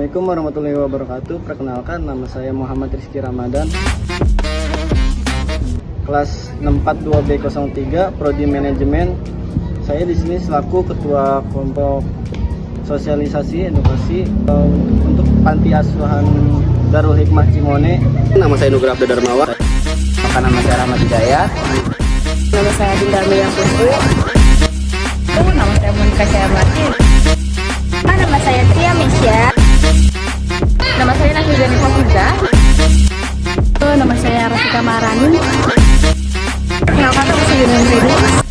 Assalamualaikum warahmatullahi wabarakatuh. Perkenalkan, nama saya Muhammad Rizky Ramadan, kelas 642B03, Prodi Manajemen. Saya di sini selaku ketua kelompok sosialisasi edukasi untuk Panti Asuhan Darul Hikmah Cimone. Nama saya Nugra Abdul Darmawan. Nama saya Rahmat Hidayat. Nama saya Dinda Amelia Putri. Nama saya Monika Syarmati. Nama saya Tria Mesya. Nama saya Nahidani Fafiza. Nama saya Rafika Marani. Kenalkan nama saya Yunan Redi.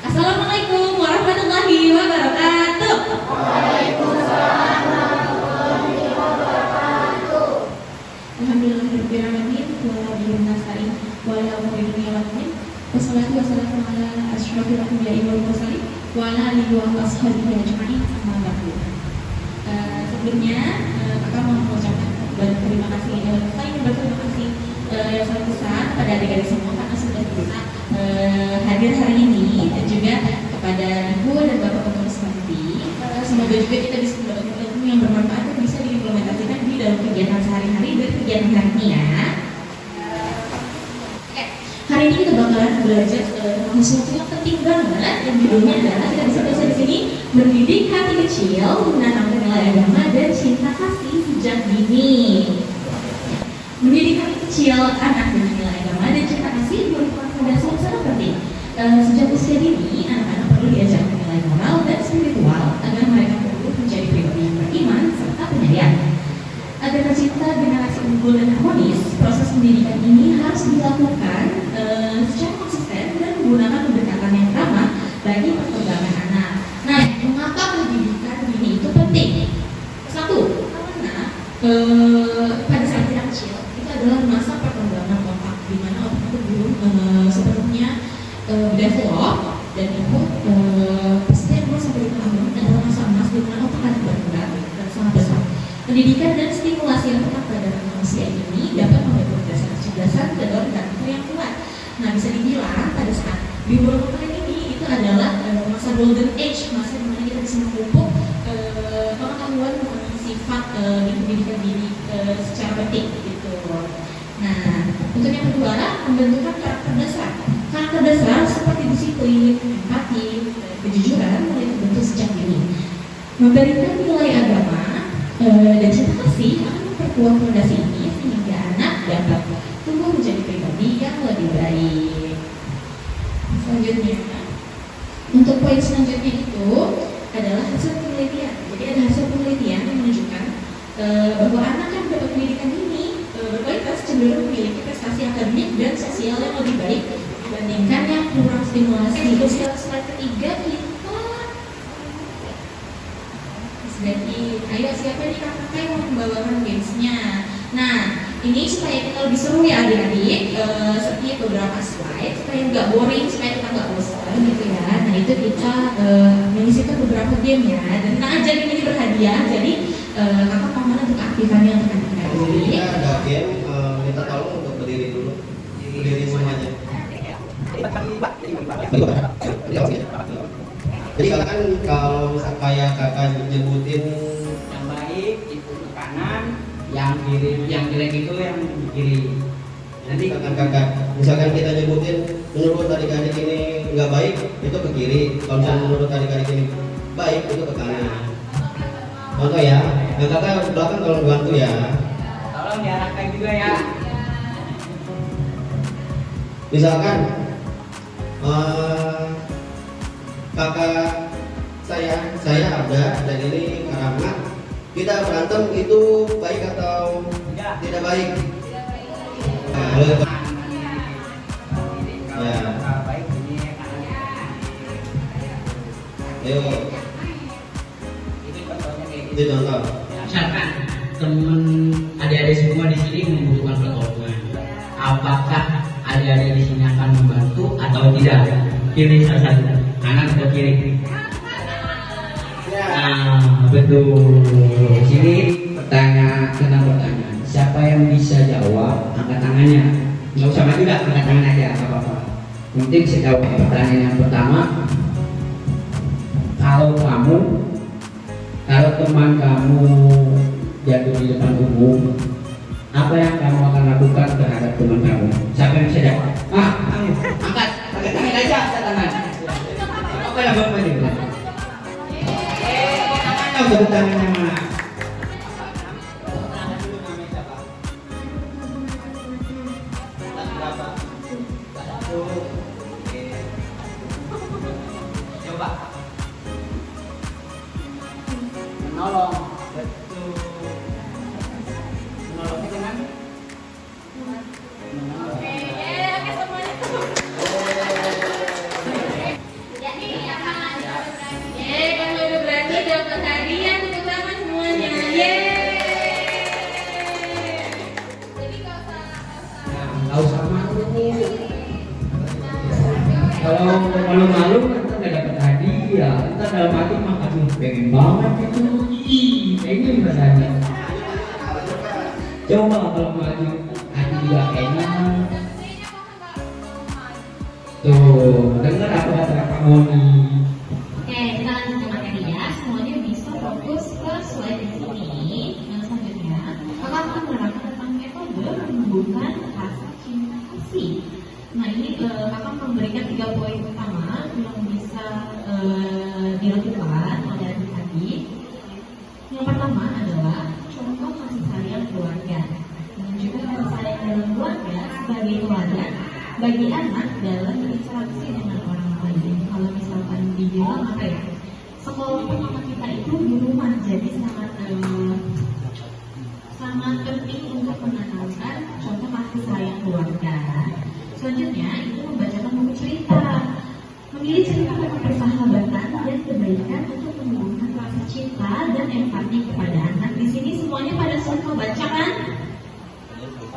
Assalamualaikum warahmatullahi wabarakatuh. Waalaikumsalam warahmatullahi wabarakatuh. Alhamdulillahirabbil alamin wa bihi nasta'in wa ala umuri dunya wal din. Wassalatu wassalamu ala asyrofil anbiya'i wal mursalin wa ala alihi wa ashabihi ajma'in. Amma ba'du. Sebelumnya kakak mau mengucapkan banyak terima kasih. Saya ingin berterima kasih yang sangat besar pada adik-adik semua karena sudah bisa hadir hari ini, dan juga kepada ibu dan bapak pengurus panti. Semoga juga kita bisa mendapatkan ilmu yang bermanfaat dan bisa diimplementasikan di dalam kegiatan sehari-hari dan kegiatan hari ini ya. Oke, hari ini kita bakalan belajar tentang sesuatu yang penting banget, dan judulnya adalah kita bisa belajar di sini mendidik hati kecil, menanamkan nilai agama dan cinta kasih sejak dini. Mendidik hati kecil anak dengan nilai agama dan cinta kasih merupakan fondasi yang sangat penting. Sejak usia dini, anak-anak perlu diajarkan nilai moral dan spiritual agar mereka perlu menjadi pribadi yang beriman serta penyayang. Agar tercipta generasi unggul dan harmonis, proses pendidikan ini harus dilakukan secara konsisten dan menggunakan pendekatan yang ramah bagi perkembangan anak. Nah, mengapa pendidikan dini itu penting? Satu, karena pada saat kita kecil itu adalah masa perkembangan otak, di mana otak itu belum sepenuhnya develop, dan itu setiap umur sampai 5 tahun adalah masa emas di mana otak akan berkembang dan sangat besar. Pendidikan dan stimulasi yang tepat pada manusia ini dapat membentuk dasar kecerdasan dan karakter yang kuat. Nah, bisa dibilang pada saat di umur kalian ini itu adalah masa golden age, masa di mana kita bisa memupuk pengetahuan mengenai sifat di pendidikan diri secara penting gitu. Nah, untuk yang kedua, pembentukan karakter dasar. Karakter dasar seperti disiplin, empati, kejujuran mulai terbentuk sejak dini. Memberikan nilai agama dan cinta kasih akan memperkuat fondasi ini sehingga anak dapat tumbuh menjadi pribadi yang lebih baik. Selanjutnya, untuk poin selanjutnya itu adalah hasil penelitian. Jadi ada hasil penelitian yang menunjukkan bahwa anak yang mendapat pendidikan ini berkualitas cenderung memiliki prestasi akademik dan sosial yang lebih baik dibandingkan yang kurang stimulasi. Terus slide ketiga kita jadi, ayo siapa nih kakak yang mau membawakan gamesnya? Nah, ini supaya kita lebih seru ya adik-adik, setiap beberapa slide supaya nggak boring, supaya kita nggak bosan gitu ya. Nah, itu kita menyisipkan beberapa game ya, dan tenang aja ini berhadiah. Jadi kakak mau mana untuk aktifannya untuk adik-adik? Ini ada game, minta tolong untuk berdiri dulu, berdiri semuanya. Jadi kan kalau misalnya kayak kakak nyebutin Yang baik itu ke kanan, yang kiri, yang jelek itu yang di kiri. Nanti misalkan kita nyebutin menurut adik-adik ini nggak baik, itu ke kiri. Kalau misalnya menurut adik-adik ini baik, itu ke kanan. Contoh ya, yang kakak belakang tolong bantu ya. tolong diarahkan juga ya. Misalkan kakak saya ada dan ini Rahmat, kita berantem itu baik atau tidak baik? Nah, ya. Baik ini kanan. Ayo. Itu contohnya kayak gitu. Itu contoh. Misalkan teman adik-adik semua di sini membutuhkan pertolongan. Apakah adik-adik di sini akan membantu atau tidak? Pilih salah satu, kanan atau kiri. Nah, betul. Sini pertanyaan. Siapa yang bisa jawab, angkat tangannya. Nggak usah maju dah, angkat tangan aja, nggak apa-apa. Penting saya jawab pertanyaan yang pertama. Kalau teman kamu jatuh di depan umum, apa yang kamu akan lakukan terhadap teman kamu? Siapa yang bisa jawab? Angkat tangan aja, angkat tangan. Apa yang bapak ini? Tepuk tangannya mana? Coba menolong, betul. Menolongnya dengan nggak usah malu. Kalau malu-malu kan nggak dapat hadiah. Ntar dalam hati mah aduh pengen banget itu. Pengen rasanya. Coba kalau maju hati juga enak. Tuh, dengar apa kata Kak Moni. Oke, kita lanjut ke materi ya. Semuanya bisa fokus ke slide di sini. Yang selanjutnya, kakak akan menerangkan tentang metode menumbuhkan rasa cinta kasih. Nah, ini kakak memberikan 3 poin utama yang bisa dilakukan oleh adik-adik. Yang pertama adalah contoh kasih sayang keluarga. Menunjukkan kasih sayang dalam keluarga sebagai teladan bagi anak dalam berinteraksi dengan orang lain. Kalau misalkan dibilang apa ya, sekolah pertama kita itu di rumah, jadi sangat penting untuk menanamkan contoh kasih sayang keluarga. Selanjutnya itu membacakan buku cerita, memilih cerita tentang persahabatan dan kebaikan untuk menumbuhkan rasa cinta dan empati kepada anak. Di sini semuanya pada suka baca kan?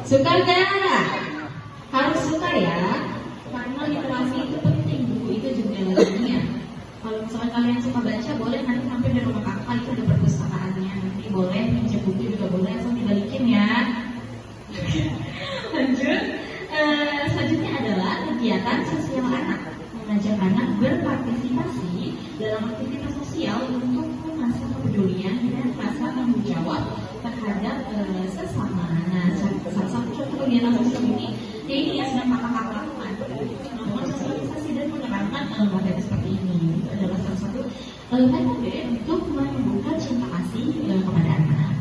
Suka nggak? Harus suka ya, karena literasi itu penting, buku itu jendela dunia. Kalau misalkan kalian suka baca, boleh nanti sampai di rumah kakak itu ada perpustakaannya. Nanti boleh pinjam buku juga boleh, asal dibalikin ya. Lanjut, selanjutnya adalah kegiatan sosial anak, mengajak anak berpartisipasi dalam aktivitas sosial untuk mengasah kepedulian dan rasa tanggung jawab terhadap sesama. Nah, salah satu contoh kegiatan sosial ini yang sedang kakak-kakak lakukan, melakukan sosialisasi dan menerangkan materi seperti ini. Itu adalah salah satu metode untuk menumbuhkan cinta kasih kepada anak.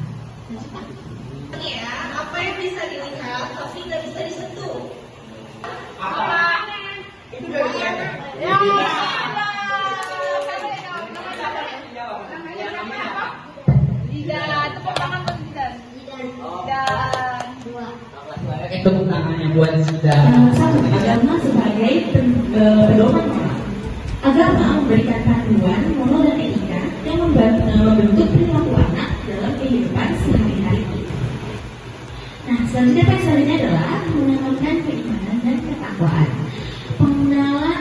Ya, apa yang bisa dilihat tapi nggak bisa disentuh? apa? Itu dari siapa? Ya. Lidah, tepuk tangan buat Lidah. Lidah. Tepuk tangannya buat Zidan. Satu, agama sebagai pedoman moral. Agama memberikan panduan moral dan etika yang membentuk perilaku anak dalam kehidupan sehari-hari. Nah, selanjutnya adalah menanamkan keimanan dan ketakwaan. Pengenalan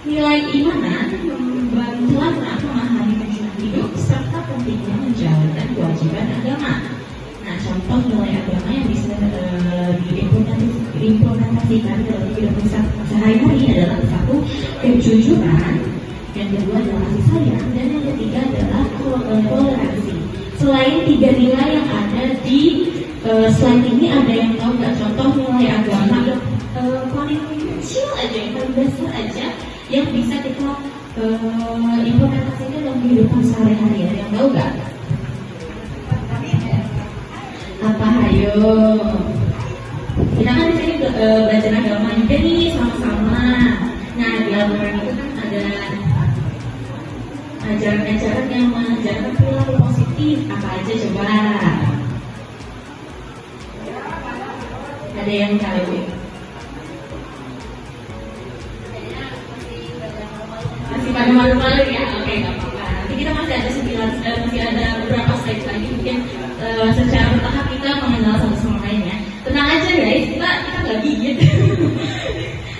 nilai imanan membantu anak memahami tujuan hidup serta pentingnya menjalankan kewajiban agama. Nah, contoh nilai agama yang bisa diimplementasikan dalam kehidupan sehari-hari adalah satu, kejujuran, yang kedua adalah kasih sayang, dan yang ketiga adalah toleransi. Selain 3 nilai yang ada di slide ini, ada yang tahu nggak contoh nilai agama yang paling kecil aja, yang paling dasar aja, yang bisa kita implementasikan dalam kehidupan sehari-hari? Ada yang tahu nggak? Apa hayo? Kita kan di sini belajar agama juga nih sama-sama. Nah, di Al-Quran itu kan ada ajaran-ajaran yang mengajarkan perilaku positif. Apa aja coba? Ada yang tahu? Masih pada malu-malu ya? Oke, nggak apa-apa. Nanti kita masih ada masih ada beberapa slide lagi, mungkin secara bertahap kita mengenal satu sama lain ya. Tenang aja guys, kita nggak gigit,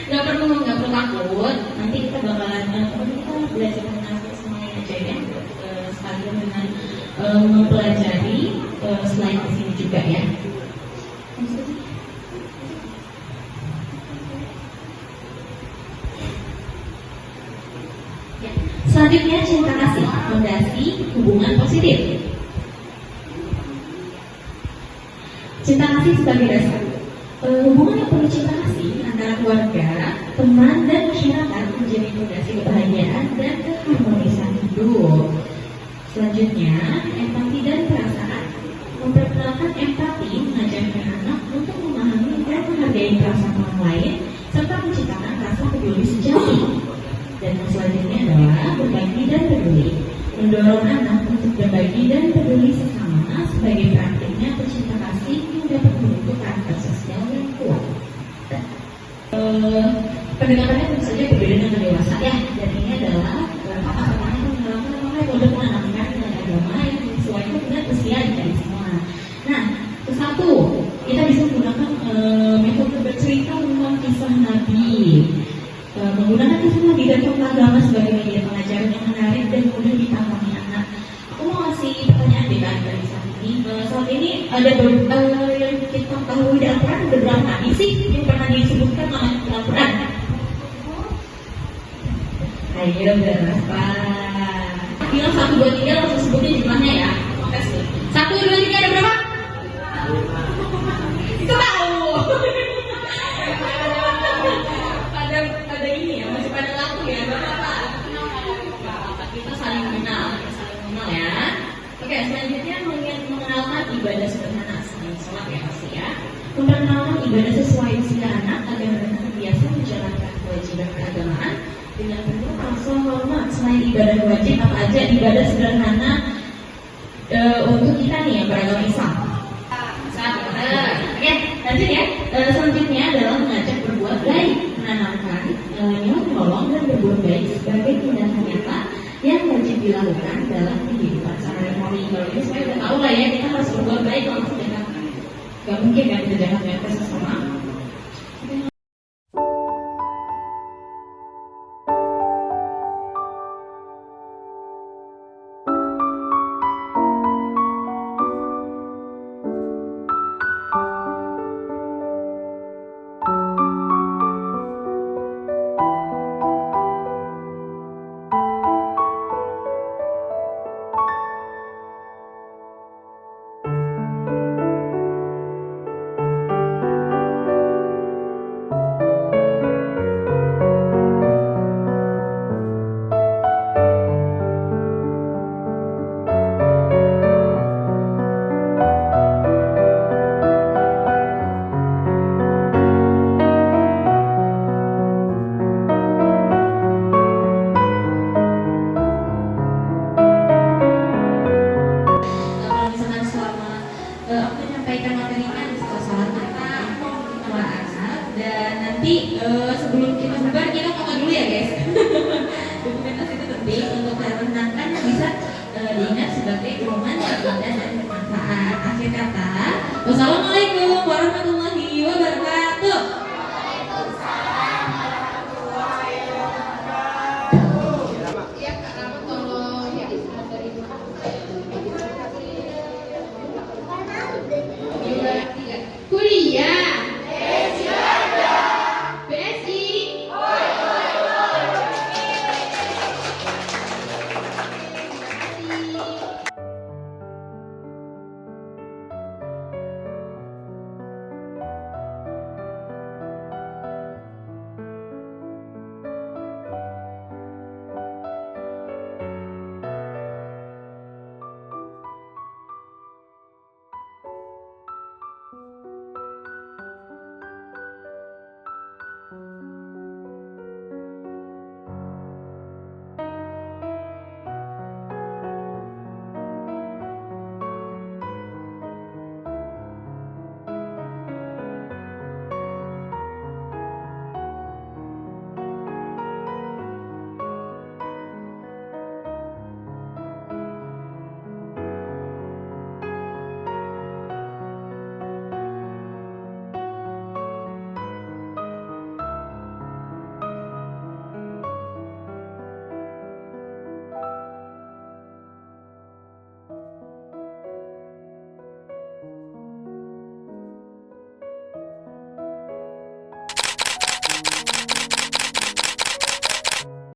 nggak perlu takut. Nanti kita bakalan kita belajar mengenal satu sama lain aja ya, sekalian dengan mempelajari slide di sini juga ya. Selanjutnya cinta kasih, fondasi hubungan positif. Cinta kasih sebagai dasar. Hubungan yang penuh cinta kasih antara keluarga, teman, dan masyarakat menjadi fondasi kebahagiaan dan keharmonisan hidup. Selanjutnya, empati dan perasaan. Memperkenalkan empati mengajarkan anak untuk memahami dan menghargai perasaan orang lain serta menciptakan rasa peduli sejati. Dan yang selanjutnya adalah berbagi dan peduli. Mendorong anak untuk berbagi dan peduli sesama sebagai praktiknya bercinta kasih yang dapat membentuk karakter sosial yang kuat. Pendekatannya tentu saja berbeda dengan dewasa ya. Dan ini adalah apa-apa yang menggunakan untuk menanamkan nilai agama yang sesuai dengan usia dari semua. Nah, satu, kita bisa menggunakan metode bercerita tentang kisah Nabi. Menggunakan kisah Nabi dan tokoh agama sebagai media pengajaran yang menarik dan mudah ditangkap anak. Aku mau ngasih pertanyaan deh kan dari saat ini. Saat ini ada yang kita tahu di Al-Quran ada berapa nabi sih yang pernah disebutkan nama Al-Quran? Ayo berapa? Bilang 1, 2, 3 langsung sebutin jumlahnya ya. 1, 2, 3 ada berapa? Itu tahu. Pada ini ya, masih pada laku ya, berapa? Kita saling mengenal ya. Oke, selanjutnya mengenalkan ibadah sederhana selain sholat ya pasti ya. Memperkenalkan ibadah sesuai usia anak agar mereka terbiasa menjalankan kewajiban keagamaan dengan penuh rasa hormat. Selain ibadah wajib, apa aja ibadah sederhana untuk kita nih yang beragama Islam. Oke, lanjut ya. Selanjutnya adalah mengajak berbuat baik, menanamkan nilai menolong dan berbuat baik sebagai tindakan nyata yang wajib dilakukan dalam kehidupan sehari-hari. Kalau ini saya udah tahu lah ya, kita harus berbuat baik langsung dengan gak mungkin kan kita jangan sesama.